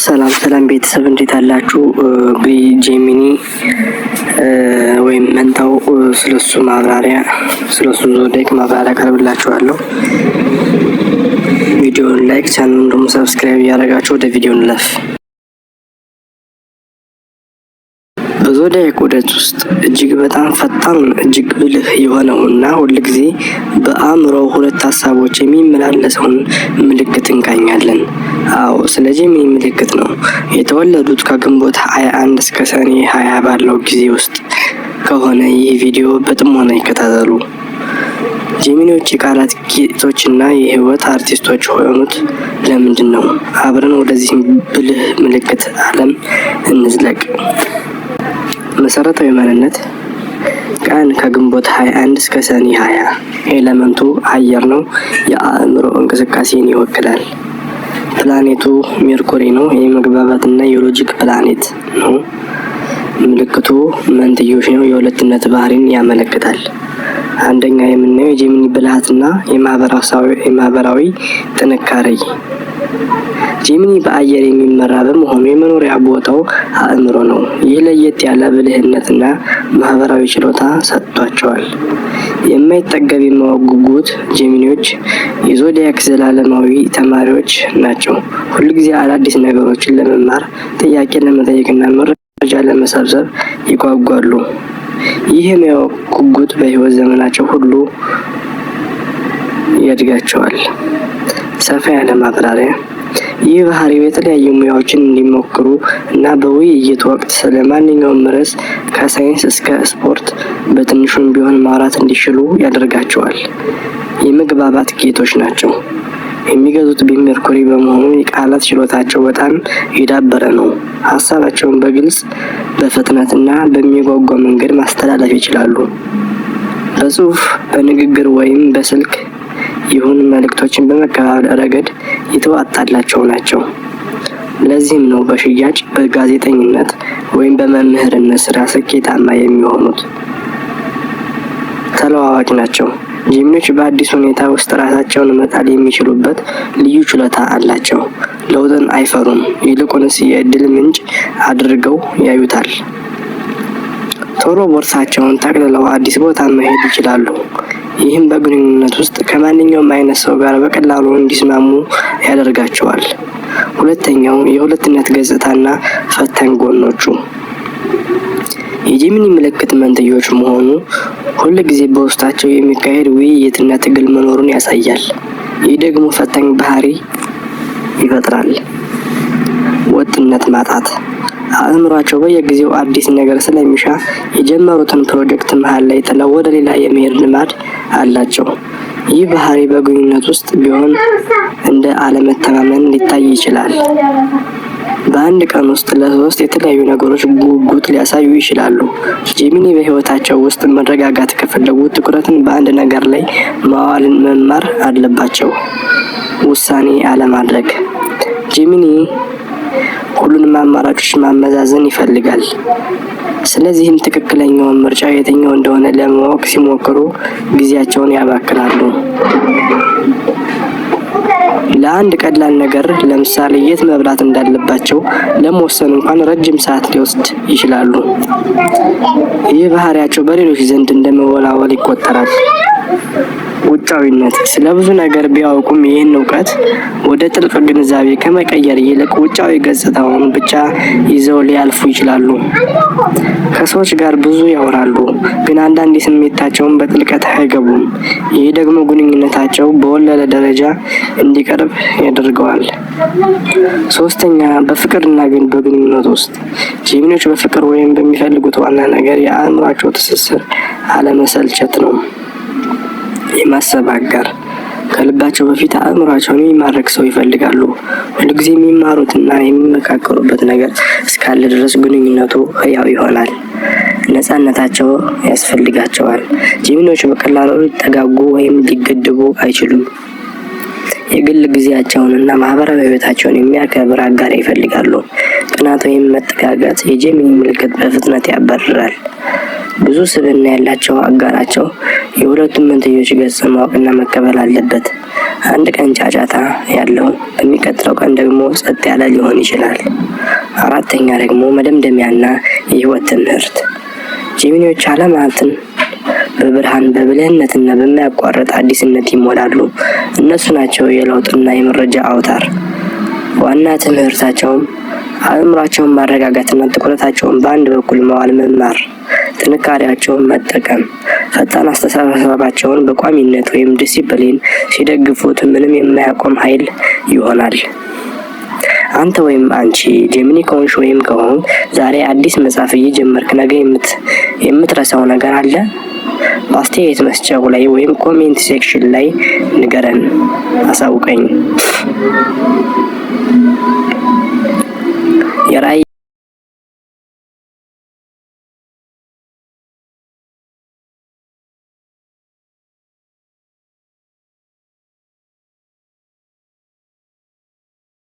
ሰላም ቤተሰብ እንዴት አላችሁ? ጄሚኒ ወይም መንታው ስለሱ ማብራሪያ ስለሱ ዞዴክ ማብራሪያ አቀርብላችኋለሁ። ቪዲዮውን ላይክ ቻናሉን ደግሞ ሰብስክራይብ ያደረጋችሁ ወደ ቪዲዮ እንለፍ። በዞዲያክ ዑደት ውስጥ እጅግ በጣም ፈጣን እጅግ ብልህ የሆነውና ሁልጊዜ በአእምሮው ሁለት ሀሳቦች የሚመላለሰውን ምልክት እንቃኛለን። አዎ ስለ ጄሚኒ ምልክት ነው። የተወለዱት ከግንቦት 21 እስከ ሰኔ 20 ባለው ጊዜ ውስጥ ከሆነ ይህ ቪዲዮ በጥሞና ይከታተሉ። ጄሚኒዎች የቃላት ጌቶችና የህይወት አርቲስቶች የሆኑት ለምንድን ነው? አብረን ወደዚህ ብልህ ምልክት ዓለም እንዝለቅ። መሰረታዊ ማንነት ቀን ከግንቦት 21 እስከ ሰኔ 20 ኤለመንቱ አየር ነው። የአእምሮ እንቅስቃሴን ይወክላል። ፕላኔቱ ሜርኩሪ ነው። የመግባባትና የሎጂክ ፕላኔት ነው። ምልክቱ መንትዮሽ ነው። የሁለትነት ባህሪን ያመለክታል። አንደኛ የምናየው የጄሚኒ ብልሃትና የማህበራዊ ጥንካሬ። ጄሚኒ በአየር የሚመራ በመሆኑ የመኖሪያ ቦታው አእምሮ ነው። ይህ ለየት ያለ ብልህነትና ማህበራዊ ችሎታ ሰጥቷቸዋል። የማይጠገብ የማወቅ ጉጉት። ጄሚኒዎች የዞዲያክ ዘላለማዊ ተማሪዎች ናቸው። ሁልጊዜ አዳዲስ ነገሮችን ለመማር፣ ጥያቄ ለመጠየቅና መረጃ ለመሰብሰብ ይጓጓሉ። ይህ የማወቅ ጉጉት በህይወት ዘመናቸው ሁሉ ያድጋቸዋል። ሰፋ ያለ ማብራሪያ። ይህ ባህሪው የተለያዩ ሙያዎችን እንዲሞክሩ እና በውይይት ወቅት ስለ ማንኛውም ርዕስ ከሳይንስ እስከ ስፖርት በትንሹም ቢሆን ማውራት እንዲችሉ ያደርጋቸዋል። የመግባባት ጌቶች ናቸው። የሚገዙት በሜርኩሪ በመሆኑ የቃላት ችሎታቸው በጣም የዳበረ ነው። ሀሳባቸውን በግልጽ በፍጥነትና በሚጓጓ መንገድ ማስተላለፍ ይችላሉ። በጽሁፍ በንግግር ወይም በስልክ ይሁን መልእክቶችን በመቀባበል ረገድ የተዋጣላቸው ናቸው። ለዚህም ነው በሽያጭ በጋዜጠኝነት ወይም በመምህርነት ስራ ስኬታማ የሚሆኑት። ተለዋዋጭ ናቸው። ጄሚኒዎች በአዲስ ሁኔታ ውስጥ ራሳቸውን መጣል የሚችሉበት ልዩ ችሎታ አላቸው። ለውጥን አይፈሩም፣ ይልቁንስ የእድል ምንጭ አድርገው ያዩታል። ቶሎ ቦርሳቸውን ጠቅልለው አዲስ ቦታ መሄድ ይችላሉ። ይህም በግንኙነት ውስጥ ከማንኛውም አይነት ሰው ጋር በቀላሉ እንዲስማሙ ያደርጋቸዋል። ሁለተኛው የሁለትነት ገጽታና ፈታኝ ጎኖቹ። የጄሚኒ ምልክት መንትዮች መሆኑ ሁል ጊዜ በውስጣቸው የሚካሄድ ውይይትና ትግል መኖሩን ያሳያል። ይህ ደግሞ ፈታኝ ባህሪ ይፈጥራል። ወጥነት ማጣት። አእምሯቸው በየጊዜው አዲስ ነገር ስለሚሻ የጀመሩትን ፕሮጀክት መሀል ላይ ጥለው ወደ ሌላ የመሄድ ልማድ አላቸው። ይህ ባህሪ በግንኙነት ውስጥ ቢሆን እንደ አለመተማመን ሊታይ ይችላል። በአንድ ቀን ውስጥ ለሶስት የተለያዩ ነገሮች ጉጉት ሊያሳዩ ይችላሉ። ጄሚኒ በህይወታቸው ውስጥ መረጋጋት ከፈለጉ ትኩረትን በአንድ ነገር ላይ ማዋልን መማር አለባቸው። ውሳኔ አለማድረግ። ጄሚኒ ሁሉንም አማራጮች ማመዛዘን ይፈልጋል። ስለዚህም ትክክለኛውን ምርጫ የትኛው እንደሆነ ለማወቅ ሲሞክሩ ጊዜያቸውን ያባክናሉ። ለአንድ ቀላል ነገር ለምሳሌ የት መብላት እንዳለባቸው ለመወሰን እንኳን ረጅም ሰዓት ሊወስድ ይችላሉ። ይህ ባህሪያቸው በሌሎች ዘንድ እንደመወላወል ይቆጠራል። ውጫዊነት። ስለ ብዙ ነገር ቢያውቁም ይህን እውቀት ወደ ጥልቅ ግንዛቤ ከመቀየር ይልቅ ውጫዊ ገጽታውን ብቻ ይዘው ሊያልፉ ይችላሉ። ከሰዎች ጋር ብዙ ያወራሉ፣ ግን አንዳንድ ስሜታቸውን በጥልቀት አይገቡም። ይህ ደግሞ ግንኙነታቸው በወለለ ደረጃ እንዲቀርብ ያደርገዋል። ሶስተኛ በፍቅርና ግን በግንኙነት ውስጥ ጄሚኒዎች በፍቅር ወይም በሚፈልጉት ዋና ነገር የአእምሯቸው ትስስር አለመሰልቸት ነው። የማሰብ አጋር። ከልባቸው በፊት አእምሯቸውን የሚማርክ ሰው ይፈልጋሉ። ሁልጊዜ የሚማሩትና የሚመካከሩበት ነገር እስካለ ድረስ ግንኙነቱ ህያው ይሆናል። ነፃነታቸው ያስፈልጋቸዋል። ጄሚኒዎች በቀላሉ ሊጠጋጉ ወይም ሊገድቡ አይችሉም። የግል ጊዜያቸውንና ማህበራዊ ህይወታቸውን የሚያከብር አጋር ይፈልጋሉ። ቅናት ወይም መጠጋጋት። የጄሚኒ ምልክት በፍጥነት ያባርራል። ብዙ ስብዕና ያላቸው አጋራቸው የሁለቱም መንትዮች ገጽ ማወቅና መቀበል አለበት። አንድ ቀን ጫጫታ ያለው፣ በሚቀጥለው ቀን ደግሞ ጸጥ ያለ ሊሆን ይችላል። አራተኛ ደግሞ መደምደሚያና የህይወት ትምህርት። ጄሚኒዎች ዓለማትን በብርሃን በብልህነትና በማያቋርጥ አዲስነት ይሞላሉ። እነሱ ናቸው የለውጥና የመረጃ አውታር። ዋና ትምህርታቸውም አእምሯቸውን ማረጋጋትና ትኩረታቸውን በአንድ በኩል መዋል መማር፣ ጥንካሬያቸውን መጠቀም፣ ፈጣን አስተሳሰባቸውን በቋሚነት ወይም ዲሲፕሊን ሲደግፉት ምንም የማያቆም ኃይል ይሆናል። አንተ ወይም አንቺ ጄሚኒ ከሆንሽ ወይም ከሆንክ ዛሬ አዲስ መጽሐፍ እየጀመርክ ነገ የምትረሳው ነገር አለ? በአስተያየት መስጫው ላይ ወይም ኮሜንት ሴክሽን ላይ ንገረን፣ አሳውቀኝ።